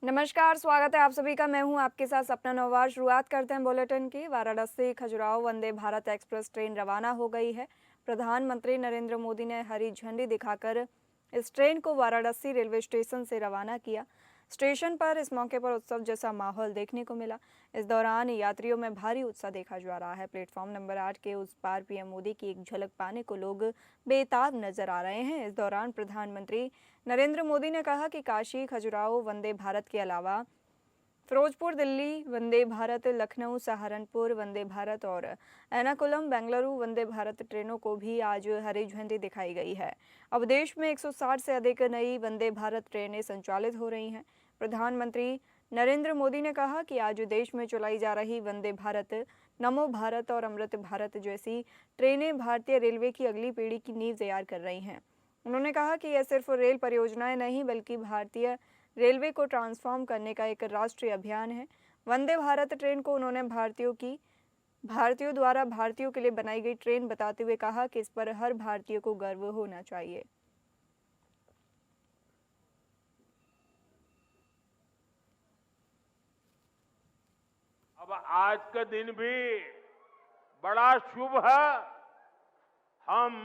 नमस्कार, स्वागत है आप सभी का। मैं हूं आपके साथ सपना नौवार। शुरुआत करते हैं बुलेटिन की। वाराणसी खजुराहो वंदे भारत एक्सप्रेस ट्रेन रवाना हो गई है। प्रधानमंत्री नरेंद्र मोदी ने हरी झंडी दिखाकर इस ट्रेन को वाराणसी रेलवे स्टेशन से रवाना किया। स्टेशन पर इस मौके पर उत्सव जैसा माहौल देखने को मिला। इस दौरान यात्रियों में भारी उत्साह देखा जा रहा है। प्लेटफॉर्म नंबर 8 के उस पार पीएम मोदी की एक झलक पाने को लोग बेताब नजर आ रहे हैं। इस दौरान प्रधानमंत्री नरेंद्र मोदी ने कहा कि काशी खजुराहो वंदे भारत के अलावा फिरोजपुर दिल्ली वंदे भारत, लखनऊ सहारनपुर वंदे भारत और एर्नाकुलम बेंगलुरु वंदे भारत ट्रेनों को भी आज हरी झंडी दिखाई गई है। अब देश में 160 से अधिक नई वंदे भारत ट्रेनें संचालित हो रही हैं। प्रधानमंत्री नरेंद्र मोदी ने कहा कि आज देश में चलाई जा रही वंदे भारत, नमो भारत और अमृत भारत जैसी ट्रेनें भारतीय रेलवे की अगली पीढ़ी की नींव तैयार कर रही हैं। उन्होंने कहा कि यह सिर्फ रेल परियोजनाएं नहीं बल्कि भारतीय रेलवे को ट्रांसफॉर्म करने का एक राष्ट्रीय अभियान है। वंदे भारत ट्रेन को उन्होंने भारतीयों द्वारा भारतीयों के लिए बनाई गई ट्रेन बताते हुए कहा कि इस पर हर भारतीय को गर्व होना चाहिए। अब आज का दिन भी बड़ा शुभ है। हम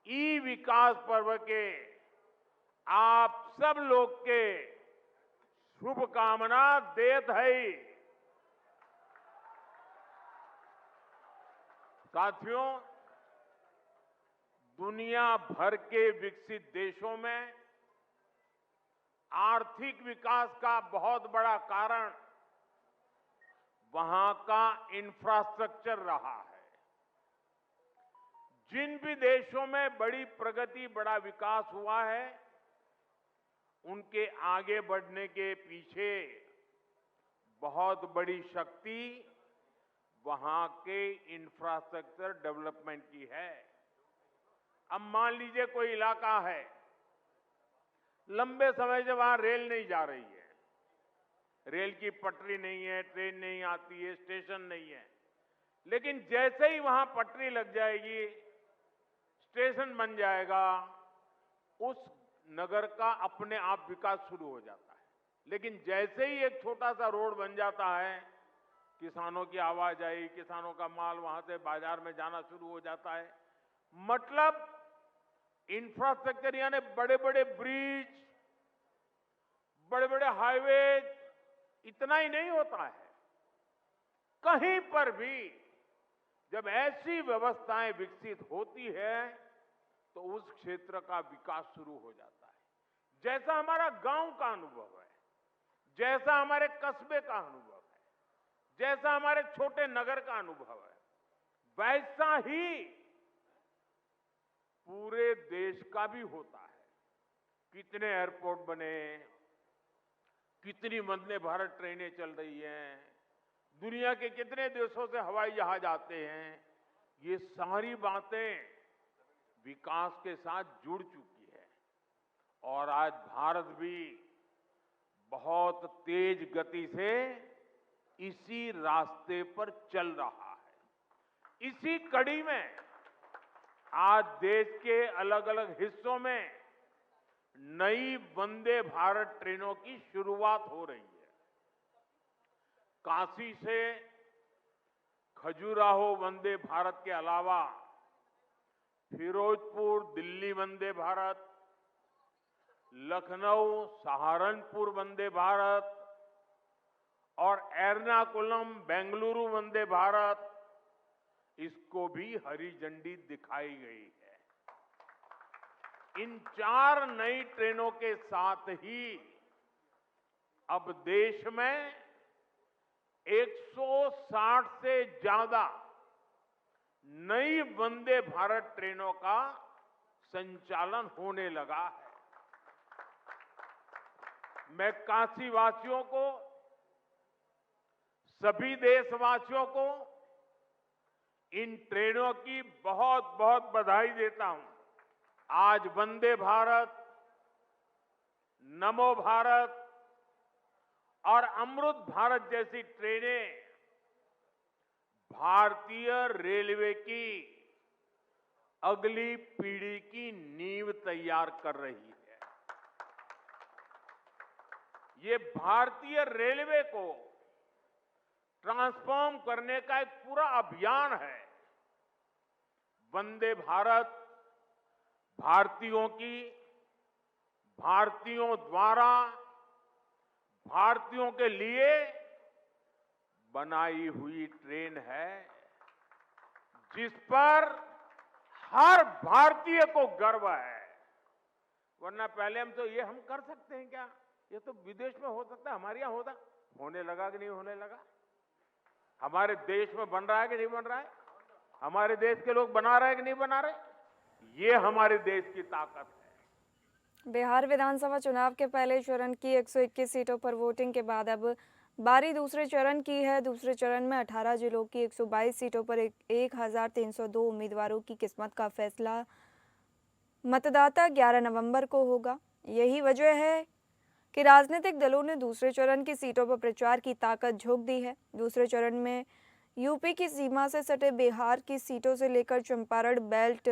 ई विकास पर्व के आप सब लोग के शुभकामना देत है। साथियों, दुनिया भर के विकसित देशों में आर्थिक विकास का बहुत बड़ा कारण वहां का इंफ्रास्ट्रक्चर रहा है। जिन भी देशों में बड़ी प्रगति, बड़ा विकास हुआ है, उनके आगे बढ़ने के पीछे बहुत बड़ी शक्ति वहां के इंफ्रास्ट्रक्चर डेवलपमेंट की है। अब मान लीजिए कोई इलाका है, लंबे समय से वहां रेल नहीं जा रही है, रेल की पटरी नहीं है, ट्रेन नहीं आती है, स्टेशन नहीं है, लेकिन जैसे ही वहां पटरी लग जाएगी, स्टेशन बन जाएगा, उस नगर का अपने आप विकास शुरू हो जाता है। लेकिन जैसे ही एक छोटा सा रोड बन जाता है, किसानों की आवाजाही, किसानों का माल वहां से बाजार में जाना शुरू हो जाता है। मतलब इंफ्रास्ट्रक्चर यानी बड़े बड़े ब्रिज, बड़े बड़े हाईवे इतना ही नहीं होता है। कहीं पर भी जब ऐसी व्यवस्थाएं विकसित होती है तो उस क्षेत्र का विकास शुरू हो जाता है। जैसा हमारा गांव का अनुभव है, जैसा हमारे कस्बे का अनुभव है, जैसा हमारे छोटे नगर का अनुभव है, वैसा ही पूरे देश का भी होता है। कितने एयरपोर्ट बने, कितनी वंदे भारत ट्रेनें चल रही हैं, दुनिया के कितने देशों से हवाई जहाज आते हैं, ये सारी बातें विकास के साथ जुड़ चुकी है। और आज भारत भी बहुत तेज गति से इसी रास्ते पर चल रहा है। इसी कड़ी में आज देश के अलग अलग हिस्सों में नई वंदे भारत ट्रेनों की शुरुआत हो रही है। काशी से खजुराहो वंदे भारत के अलावा फिरोजपुर दिल्ली वंदे भारत, लखनऊ सहारनपुर वंदे भारत और एर्नाकुलम बेंगलुरु वंदे भारत, इसको भी हरी झंडी दिखाई गई है। इन 4 नई ट्रेनों के साथ ही अब देश में 160 से ज्यादा नई वंदे भारत ट्रेनों का संचालन होने लगा है। मैं काशी वासियों को, सभी देशवासियों को इन ट्रेनों की बहुत बहुत बधाई देता हूं। आज वंदे भारत, नमो भारत और अमृत भारत जैसी ट्रेनें भारतीय रेलवे की अगली पीढ़ी की नींव तैयार कर रही है। ये भारतीय रेलवे को ट्रांसफॉर्म करने का एक पूरा अभियान है। वंदे भारत भारतीयों की, भारतीयों द्वारा, भारतीयों के लिए बनाई हुई ट्रेन है, जिस पर हर भारतीय को गर्व है। वरना पहले हम कर सकते हैं क्या? ये तो विदेश में हो सकता है, हमारे यहां होता। होने लगा कि नहीं होने लगा? हमारे देश में बन रहा है कि नहीं बन रहा है? हमारे देश के लोग बना रहे हैं कि नहीं बना रहे? ये हमारे देश की ताकत है। बिहार विधानसभा चुनाव के पहले चरण की 121 सीटों पर वोटिंग के बाद अब बारी दूसरे चरण की है। दूसरे चरण में 18 जिलों की 122 सीटों पर 1302 उम्मीदवारों की किस्मत का फैसला मतदाता 11 नवंबर को होगा। यही वजह है कि राजनीतिक दलों ने दूसरे चरण की सीटों पर प्रचार की ताकत झोंक दी है। दूसरे चरण में यूपी की सीमा से सटे बिहार की सीटों से लेकर चंपारण बेल्ट,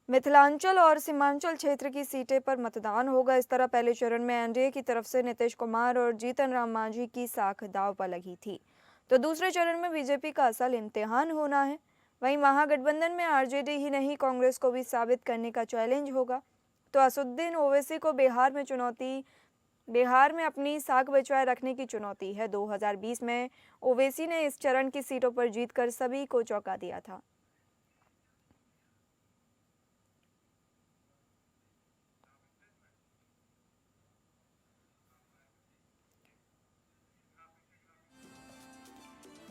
मिथिलांचल और सीमांचल क्षेत्र की सीटें पर मतदान होगा। इस तरह पहले चरण में एनडीए की तरफ से नीतीश कुमार और जीतन राम मांझी की साख दांव पर लगी थी, तो दूसरे चरण में बीजेपी का असल इम्तिहान होना है। वहीं महागठबंधन में आरजेडी ही नहीं, कांग्रेस को भी साबित करने का चैलेंज होगा। तो असदुद्दीन ओवैसी को बिहार में अपनी साख बचाए रखने की चुनौती है। 2020 में ओवैसी ने इस चरण की सीटों पर जीतकर सभी को चौंका दिया था।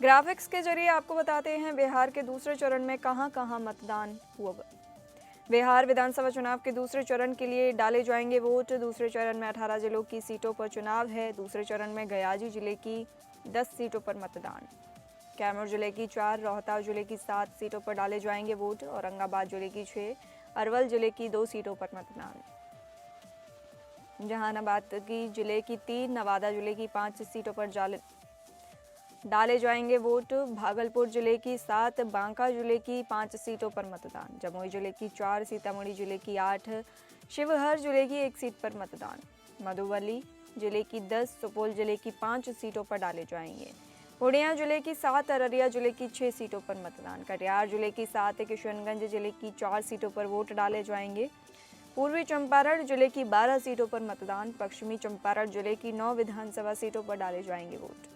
ग्राफिक्स के जरिए आपको बताते हैं बिहार के दूसरे चरण में कहां-कहां मतदान हुआ। बिहार विधानसभा चुनाव के दूसरे चरण के लिए डाले जाएंगे वोट। दूसरे चरण में 18 जिलों की सीटों पर चुनाव है। दूसरे चरण में गयाजी जिले की 10 सीटों पर मतदान, कैमूर जिले की 4, रोहतास जिले की 7 सीटों पर डाले जाएंगे वोट, औरंगाबाद जिले की 6, अरवल जिले की 2 सीटों पर मतदान, जहानाबाद की जिले की 3, नवादा जिले की 5 सीटों पर डाले जाएंगे वोट, भागलपुर जिले की 7, बांका जिले की 5 सीटों पर मतदान, जमुई जिले की 4, सीतामढ़ी जिले की 8, शिवहर जिले की 1 सीट पर मतदान, मधुबनी जिले की 10, सुपौल जिले की 5 सीटों पर डाले जाएंगे, पूर्णिया जिले की 7, अररिया जिले की 6 सीटों पर मतदान, कटिहार जिले की 7, किशनगंज जिले की 4 सीटों पर वोट डाले जाएंगे, पूर्वी चंपारण जिले की 12 सीटों पर मतदान, पश्चिमी चंपारण जिले की 9 विधानसभा सीटों पर डाले जाएंगे वोट।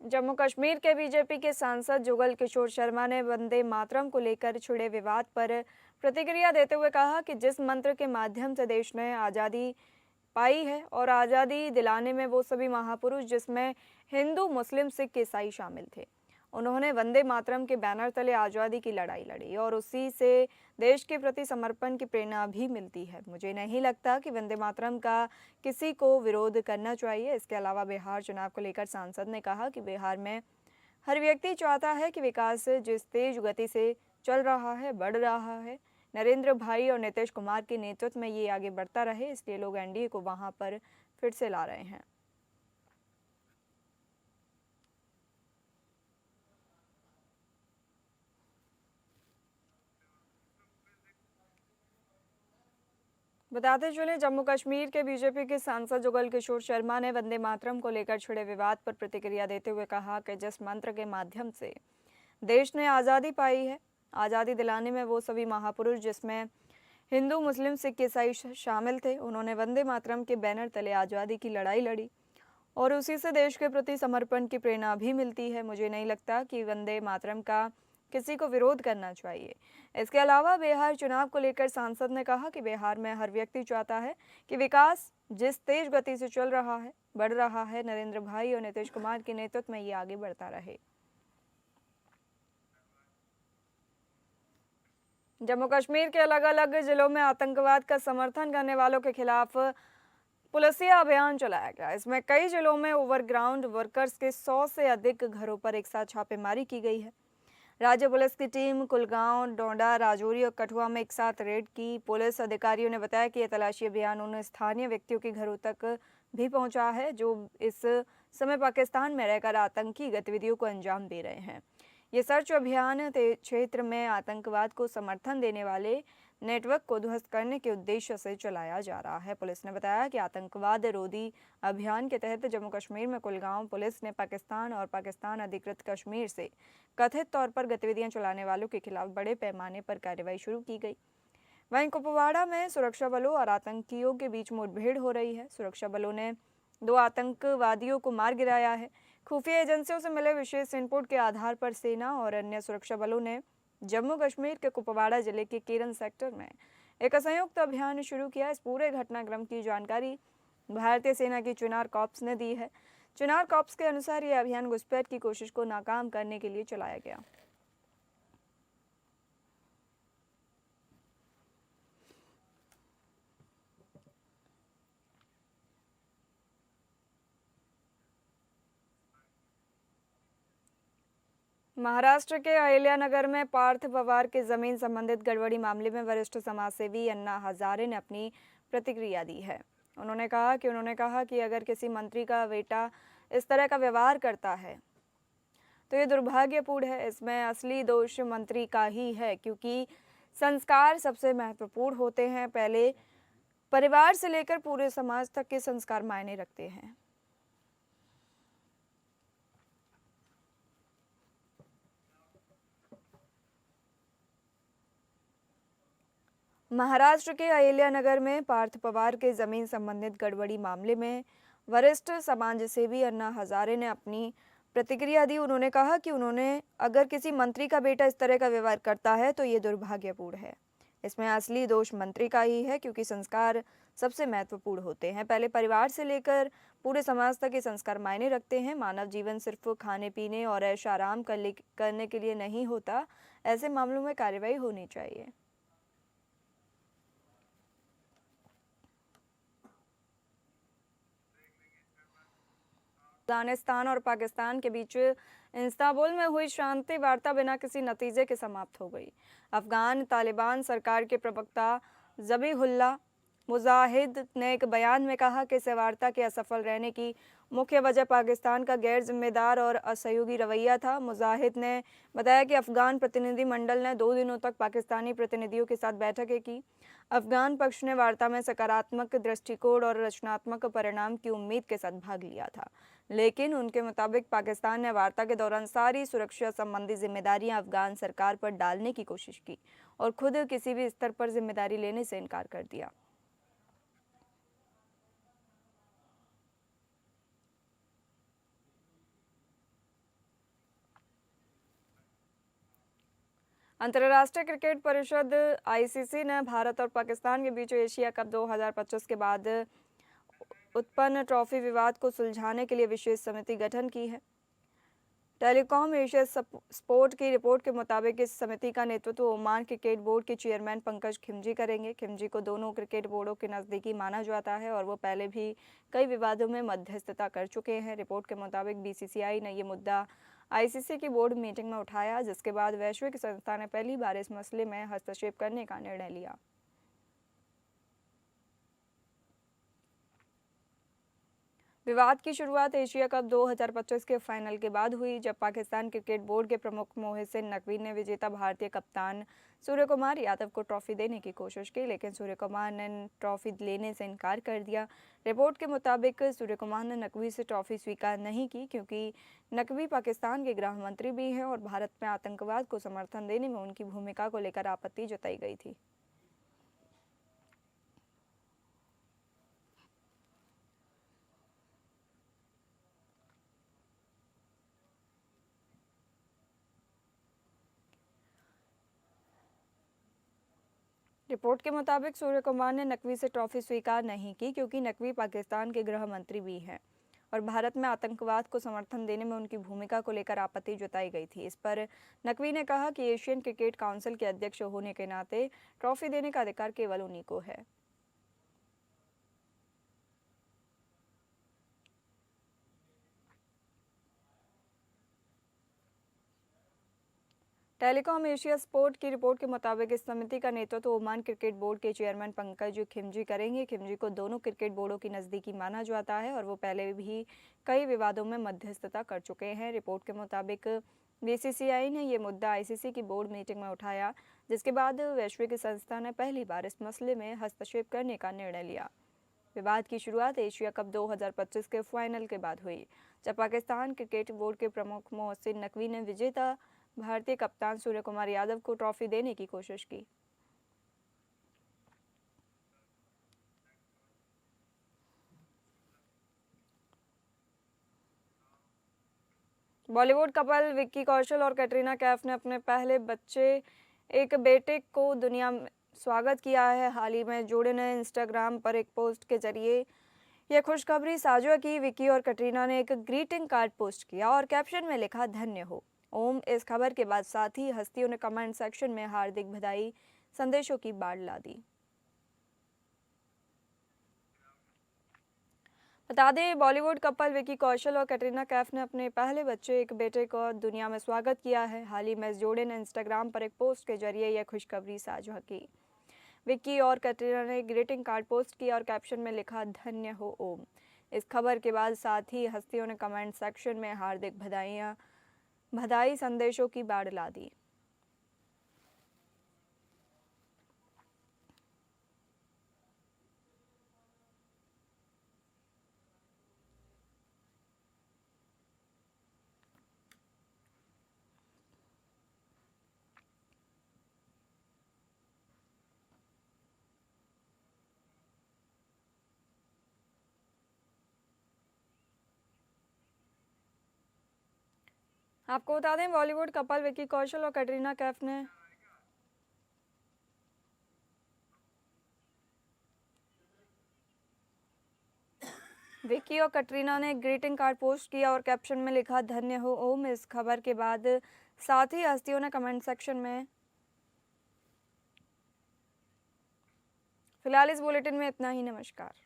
जम्मू कश्मीर के बीजेपी के सांसद जुगल किशोर शर्मा ने वंदे मातरम को लेकर छिड़े विवाद पर प्रतिक्रिया देते हुए कहा कि जिस मंत्र के माध्यम से देश ने आज़ादी पाई है और आज़ादी दिलाने में वो सभी महापुरुष जिसमें हिंदू, मुस्लिम, सिख, ईसाई शामिल थे, उन्होंने वंदे मातरम के बैनर तले आज़ादी की लड़ाई लड़ी और उसी से देश के प्रति समर्पण की प्रेरणा भी मिलती है। मुझे नहीं लगता कि वंदे मातरम का किसी को विरोध करना चाहिए। इसके अलावा बिहार चुनाव को लेकर सांसद ने कहा कि बिहार में हर व्यक्ति चाहता है कि विकास जिस तेज गति से चल रहा है, बढ़ रहा है, नरेंद्र भाई और नीतीश कुमार के नेतृत्व में ये आगे बढ़ता रहे, इसलिए लोग एनडीए को वहां पर फिर से ला रहे हैं। बताते चले, जम्मू कश्मीर के बीजेपी के सांसद जुगल किशोर शर्मा ने वंदे मातरम को लेकर छिड़े विवाद पर प्रतिक्रिया देते हुए कहा कि जिस मंत्र के माध्यम से देश ने आज़ादी पाई है, आज़ादी दिलाने में वो सभी महापुरुष जिसमें हिंदू, मुस्लिम, सिख, ईसाई शामिल थे, उन्होंने वंदे मातरम के बैनर तले आज़ादी की लड़ाई लड़ी और उसी से देश के प्रति समर्पण की प्रेरणा भी मिलती है। मुझे नहीं लगता कि वंदे मातरम का किसी को विरोध करना चाहिए। इसके अलावा बिहार चुनाव को लेकर सांसद ने कहा कि बिहार में हर व्यक्ति चाहता है कि विकास जिस तेज गति से चल रहा है, बढ़ रहा है, नरेंद्र भाई और नीतीश कुमार के नेतृत्व में ये आगे बढ़ता रहे। जम्मू कश्मीर के अलग अलग जिलों में आतंकवाद का समर्थन करने वालों के खिलाफ पुलिसिया अभियान चलाया गया। इसमें कई जिलों में ओवरग्राउंड वर्कर्स के 100 से अधिक घरों पर एक साथ छापेमारी की गई है। राज्य पुलिस की टीम कुलगांव, डोडा, राजौरी और कठुआ में एक साथ रेड की। पुलिस अधिकारियों ने बताया कि यह तलाशी अभियान उन स्थानीय व्यक्तियों के घरों तक भी पहुंचा है, जो इस समय पाकिस्तान में रहकर आतंकी गतिविधियों को अंजाम दे रहे हैं। ये सर्च अभियान क्षेत्र में आतंकवाद को समर्थन देने वाले नेटवर्क को ध्वस्त करने के उद्देश्य से चलाया जा रहा है। पुलिस ने बताया कि आतंकवाद रोधी अभियान के तहत जम्मू कश्मीर में कुलगांव पुलिस ने पाकिस्तान और पाकिस्तान अधिकृत कश्मीर से कथित तौर पर गतिविधियां चलाने वालों के खिलाफ बड़े पैमाने पर कार्रवाई शुरू की गई। वहीं कुपवाड़ा में सुरक्षा बलों और आतंकियों के बीच मुठभेड़ हो रही है। सुरक्षा बलों ने 2 आतंकवादियों को मार गिराया है। खुफिया एजेंसियों से मिले विशेष इनपुट के आधार पर सेना और अन्य सुरक्षा बलों ने जम्मू कश्मीर के कुपवाड़ा जिले के केरन सेक्टर में एक संयुक्त अभियान शुरू किया। इस पूरे घटनाक्रम की जानकारी भारतीय सेना की चिनार कॉर्प्स ने दी है। चिनार कॉर्प्स के अनुसार यह अभियान घुसपैठ की कोशिश को नाकाम करने के लिए चलाया गया। महाराष्ट्र के अहिल्यानगर में पार्थ पवार के जमीन संबंधित गड़बड़ी मामले में वरिष्ठ समाजसेवी अन्ना हजारे ने अपनी प्रतिक्रिया दी है। उन्होंने कहा कि अगर किसी मंत्री का बेटा इस तरह का व्यवहार करता है तो ये दुर्भाग्यपूर्ण है। इसमें असली दोष मंत्री का ही है, क्योंकि संस्कार सबसे महत्वपूर्ण होते हैं। पहले परिवार से लेकर पूरे समाज तक के संस्कार मायने रखते हैं। महाराष्ट्र के अहिल्यानगर में पार्थ पवार के जमीन संबंधित गड़बड़ी मामले में वरिष्ठ समाजसेवी अन्ना हजारे ने अपनी प्रतिक्रिया दी। उन्होंने कहा कि अगर किसी मंत्री का बेटा इस तरह का व्यवहार करता है तो ये दुर्भाग्यपूर्ण है। इसमें असली दोष मंत्री का ही है, क्योंकि संस्कार सबसे महत्वपूर्ण होते हैं। पहले परिवार से लेकर पूरे समाज तक ये संस्कार मायने रखते हैं। मानव जीवन सिर्फ खाने पीने और ऐश आराम करने के लिए नहीं होता। ऐसे मामलों में कार्रवाई होनी चाहिए। अफगानिस्तान और पाकिस्तान के बीच इस्तांबुल में हुई शांति वार्ता बिना किसी नतीजे के समाप्त हो गई। अफगान तालिबान सरकार के प्रवक्ता ज़बीहुल्लाह मुजाहिद ने एक बयान में कहा कि इस वार्ता के असफल रहने की मुख्य वजह पाकिस्तान का गैर जिम्मेदार और असहयोगी रवैया था। मुजाहिद ने बताया कि अफगान प्रतिनिधिमंडल ने 2 दिनों तक पाकिस्तानी प्रतिनिधियों के साथ बैठकें की। अफगान पक्ष ने वार्ता में सकारात्मक दृष्टिकोण और रचनात्मक परिणाम की उम्मीद के साथ भाग लिया था, लेकिन उनके मुताबिक पाकिस्तान ने वार्ता के दौरान सारी सुरक्षा संबंधी जिम्मेदारियां अफगान सरकार पर डालने की कोशिश की और खुद किसी भी स्तर पर जिम्मेदारी लेने से इनकार कर दिया। अंतर्राष्ट्रीय क्रिकेट परिषद आईसीसी ने भारत और पाकिस्तान के बीच एशिया कप 2025 के बाद उत्पन्न ट्रॉफी विवाद को सुलझाने के लिए विशेष समिति गठन की है। टेलीकॉम एशिया स्पोर्ट की रिपोर्ट के मुताबिक इस समिति का नेतृत्व ओमान क्रिकेट बोर्ड के चेयरमैन पंकज खिमजी करेंगे। खिमजी को दोनों क्रिकेट बोर्डों के नज़दीकी माना जाता है और वो पहले भी कई विवादों में मध्यस्थता कर चुके हैं। रिपोर्ट के मुताबिक बीसीसीआई ने ये मुद्दा आईसीसी की बोर्ड मीटिंग में उठाया, जिसके बाद वैश्विक संस्था ने पहली बार इस मसले में हस्तक्षेप करने का निर्णय लिया। विवाद की शुरुआत एशिया कप 2025 के फाइनल के बाद हुई, जब पाकिस्तान क्रिकेट बोर्ड के प्रमुख मोहसिन नकवी ने विजेता भारतीय कप्तान सूर्य कुमार यादव को ट्रॉफी देने की कोशिश की, लेकिन सूर्य कुमार ने ट्रॉफी लेने से इनकार कर दिया। रिपोर्ट के मुताबिक सूर्य कुमार ने नकवी से ट्रॉफी स्वीकार नहीं की, क्योंकि नकवी पाकिस्तान के गृह मंत्री भी हैं और भारत में आतंकवाद को समर्थन देने में उनकी भूमिका को लेकर आपत्ति जताई गई थी। रिपोर्ट के मुताबिक सूर्य कुमार ने नकवी से ट्रॉफी स्वीकार नहीं की, क्योंकि नकवी पाकिस्तान के गृह मंत्री भी हैं और भारत में आतंकवाद को समर्थन देने में उनकी भूमिका को लेकर आपत्ति जताई गई थी। इस पर नकवी ने कहा कि एशियन क्रिकेट काउंसिल के अध्यक्ष होने के नाते ट्रॉफी देने का अधिकार केवल उन्हीं को है। टेलीकॉम एशिया स्पोर्ट की रिपोर्ट के मुताबिक इस समिति का नेतृत्व ओमान क्रिकेट बोर्ड के चेयरमैन पंकज खिमजी करेंगे। खिमजी को दोनों क्रिकेट बोर्डों की नज़दीकी माना जाता है और वो पहले भी कई विवादों में मध्यस्थता कर चुके हैं। रिपोर्ट के मुताबिक बीसीसीआई ने ये मुद्दा आईसीसी की बोर्ड मीटिंग में उठाया, जिसके बाद वैश्विक संस्था ने पहली बार इस मसले में हस्तक्षेप करने का निर्णय लिया। विवाद की शुरुआत एशिया कप 2025 के फाइनल के बाद हुई, जब पाकिस्तान क्रिकेट बोर्ड के प्रमुख मोहसिन नकवी ने विजेता भारतीय कप्तान सूर्य कुमार यादव को ट्रॉफी देने की कोशिश की। बॉलीवुड कपल विक्की कौशल और कैटरीना कैफ ने अपने पहले बच्चे एक बेटे को दुनिया में स्वागत किया है। हाल ही में जोड़े ने इंस्टाग्राम पर एक पोस्ट के जरिए यह खुशखबरी साझा की। विक्की और कैटरीना ने एक ग्रीटिंग कार्ड पोस्ट किया और कैप्शन में लिखा, धन्य हो ओम। इस खबर के बाद साथ ही हस्तियों ने कमेंट सेक्शन में हार्दिक बधाई संदेशों की बाढ़ ला दी। बता दें, बॉलीवुड कपल विक्की कौशल और कैटरीना कैफ ने अपने पहले बच्चे एक बेटे को दुनिया में स्वागत किया है। हाल ही में इस जोड़े ने इंस्टाग्राम पर एक पोस्ट के जरिए यह खुशखबरी साझा की। विक्की और कैटरीना ने ग्रीटिंग कार्ड पोस्ट किया और कैप्शन में लिखा, धन्य हो ओम। इस खबर के बाद साथ ही हस्तियों ने कमेंट सेक्शन में हार्दिक बधाई संदेशों की बाढ़ ला दी। आपको बता दें, बॉलीवुड कपल विक्की कौशल और कैटरीना कैफ ने ग्रीटिंग कार्ड पोस्ट किया और कैप्शन में लिखा, धन्य हो ओम। इस खबर के बाद साथ ही हस्तियों ने कमेंट सेक्शन में। फिलहाल इस बुलेटिन में इतना ही। नमस्कार।